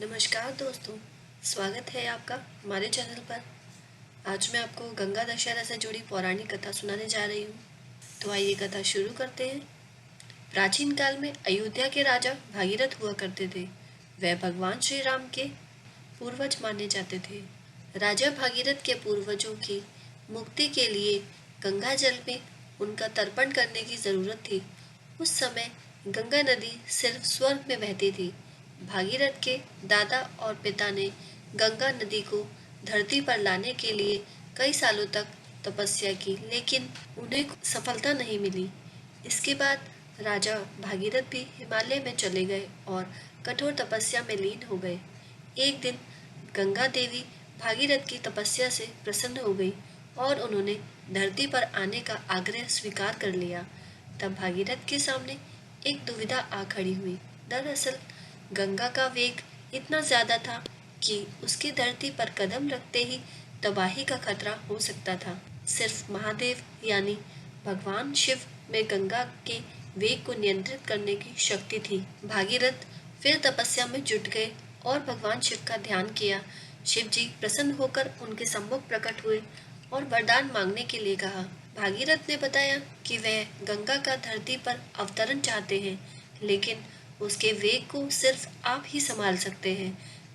नमस्कार दोस्तों, स्वागत है आपका हमारे चैनल पर। आज मैं आपको गंगा दशहरा से जुड़ी पौराणिक कथा सुनाने जा रही हूँ। तो आइए कथा शुरू करते हैं। प्राचीन काल में अयोध्या के राजा भागीरथ हुआ करते थे। वह भगवान श्री राम के पूर्वज माने जाते थे। राजा भागीरथ के पूर्वजों की मुक्ति के लिए गंगा जल में उनका तर्पण करने की जरूरत थी। उस समय गंगा नदी सिर्फ स्वर्ग में बहती थी। भागीरथ के दादा और पिता ने गंगा नदी को धरती पर लाने के लिए कई सालों तक तपस्या की, लेकिन उन्हें सफलता नहीं मिली। इसके बाद राजा भागीरथ भी हिमालय में चले गए और कठोर तपस्या में लीन हो गए। एक दिन गंगा देवी भागीरथ की तपस्या से प्रसन्न हो गई और उन्होंने धरती पर आने का आग्रह स्वीकार कर लिया। तब भागीरथ के सामने एक दुविधा आ खड़ी हुई। दरअसल गंगा का वेग इतना ज्यादा था कि उसकी धरती पर कदम रखते ही तबाही का खतरा हो सकता था। सिर्फ महादेव यानी भगवान शिव में गंगा के वेग को नियंत्रित करने की शक्ति थी। भागीरथ फिर तपस्या में जुट गए और भगवान शिव का ध्यान किया। शिव जी प्रसन्न होकर उनके सम्मुख प्रकट हुए और वरदान मांगने के लिए कहा। भागीरथ ने बताया कि वह गंगा का धरती पर अवतरण चाहते हैं, लेकिन उसके वेग को सिर्फ आप ही संभाल सकते हैं।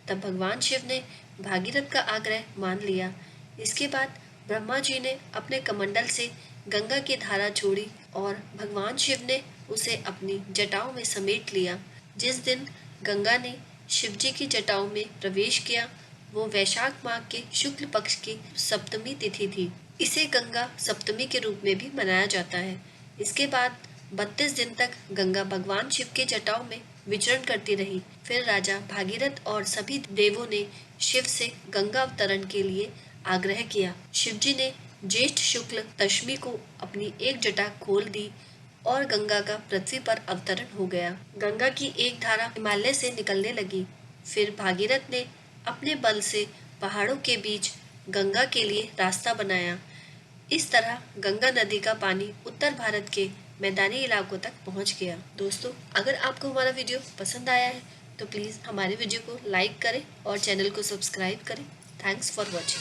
तब भगवान शिव ने भागीरथ का आग्रह मान लिया। इसके बाद ब्रह्मा जी ने अपने कमंडल से गंगा की धारा छोड़ी और भगवान शिव ने उसे अपनी जटाओं में समेट लिया। जिस दिन गंगा ने शिव जी की जटाओं में प्रवेश किया, वो वैशाख माह के शुक्ल पक्ष की सप्तमी तिथि थी। इसे गंगा सप्तमी के रूप में भी मनाया जाता है। इसके बाद 32 दिन तक गंगा भगवान शिव के जटाओं में विचरण करती रही। फिर राजा भागीरथ और सभी देवों ने शिव से गंगा अवतरण के लिए आग्रह किया। शिव जी ने ज्येष्ठ शुक्ल दशमी को अपनी एक जटा खोल दी और गंगा का पृथ्वी पर अवतरण हो गया। गंगा की एक धारा हिमालय से निकलने लगी। फिर भागीरथ ने अपने बल से पहाड़ों के बीच गंगा के लिए रास्ता बनाया। इस तरह गंगा नदी का पानी उत्तर भारत के मैदानी इलाकों तक पहुंच गया। दोस्तों, अगर आपको हमारा वीडियो पसंद आया है तो प्लीज़ हमारे वीडियो को लाइक करें और चैनल को सब्सक्राइब करें। Thanks for watching.